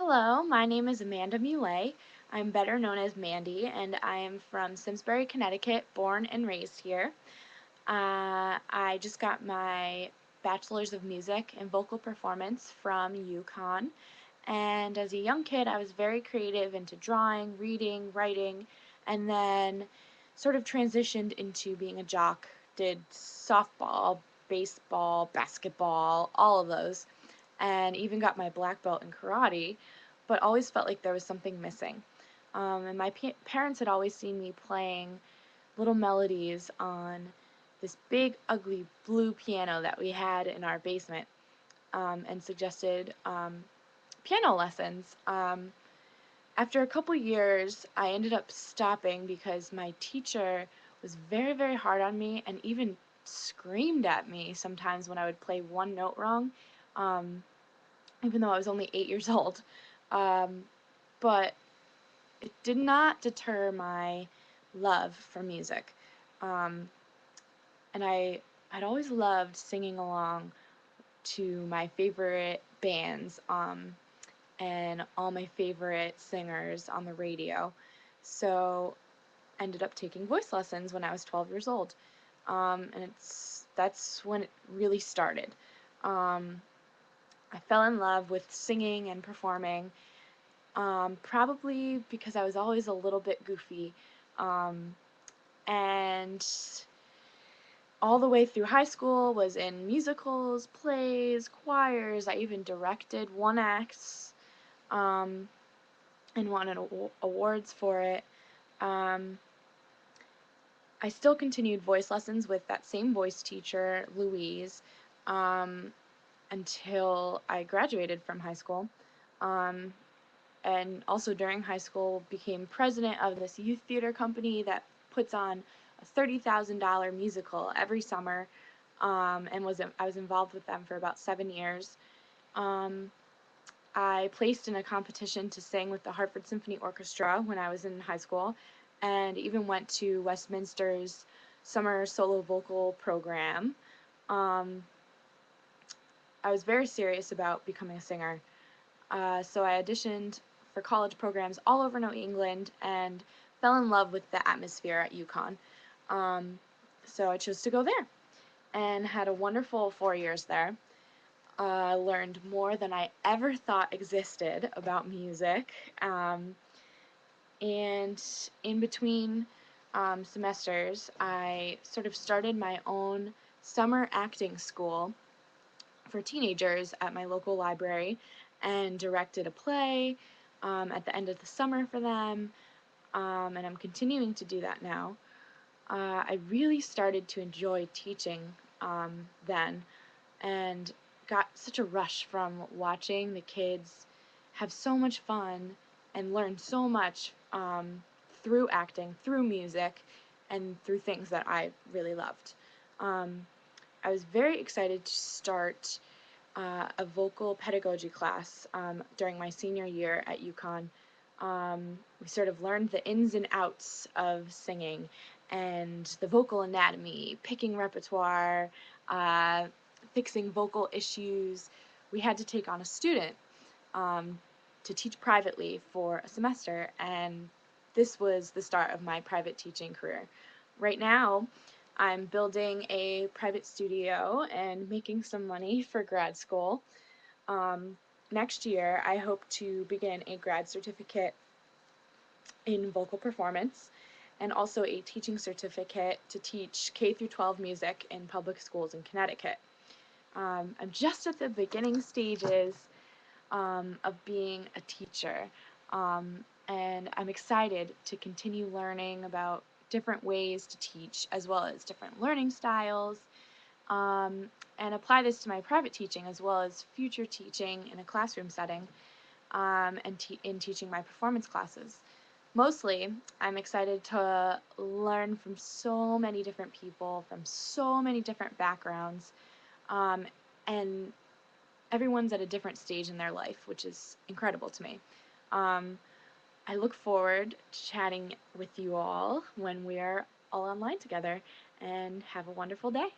Hello, my name is Amanda Mule. I'm better known as Mandy, and I am from Simsbury, Connecticut, born and raised here. I just got my Bachelor's of Music in Vocal Performance from UConn, and as a young kid, I was very creative into drawing, reading, writing, and then sort of transitioned into being a jock. Did softball, baseball, basketball, all of those, and even got my black belt in karate, but always felt like there was something missing. And my parents had always seen me playing little melodies on this big, ugly blue piano that we had in our basement, and suggested piano lessons. After a couple years, I ended up stopping because my teacher was very, very hard on me and even screamed at me sometimes when I would play one note wrong, um, even though I was only 8 years old. Um, but it did not deter my love for music. Um, and I'd always loved singing along to my favorite bands, and all my favorite singers on the radio. So ended up taking voice lessons when I was 12 years old. And that's when it really started. Um, I fell in love with singing and performing, probably because I was always a little bit goofy. Um, and all the way through high school was in musicals, plays, choirs. I even directed one acts, um, and won awards for it. Um, I still continued voice lessons with that same voice teacher, Louise, um, until I graduated from high school. Um, and also during high school became president of this youth theater company that puts on a $30,000 musical every summer, and I was involved with them for about 7 years. Um, I placed in a competition to sing with the Hartford Symphony Orchestra when I was in high school, and even went to Westminster's summer solo vocal program. Um, I was very serious about becoming a singer. So I auditioned for college programs all over New England and fell in love with the atmosphere at UConn. Um, so I chose to go there and had a wonderful 4 years there. Learned more than I ever thought existed about music. And in between semesters, I sort of started my own summer acting school for teenagers at my local library and directed a play at the end of the summer for them, and I'm continuing to do that now. I really started to enjoy teaching then, and got such a rush from watching the kids have so much fun and learn so much through acting, through music, and through things that I really loved. Um, I was very excited to start a vocal pedagogy class during my senior year at UConn. We sort of learned the ins and outs of singing and the vocal anatomy, picking repertoire, uh, fixing vocal issues. We had to take on a student um, to teach privately for a semester, and this was the start of my private teaching career. Right now, I'm building a private studio and making some money for grad school. Um, Next year, I hope to begin a grad certificate in vocal performance and also a teaching certificate to teach K through 12 music in public schools in Connecticut. I'm just at the beginning stages of being a teacher, and I'm excited to continue learning about different ways to teach as well as different learning styles, um, and apply this to my private teaching as well as future teaching in a classroom setting, and in teaching my performance classes. Mostly, I'm excited to learn from so many different people from so many different backgrounds, um, and everyone's at a different stage in their life, which is incredible to me. Um, I look forward to chatting with you all when we're all online together, and have a wonderful day.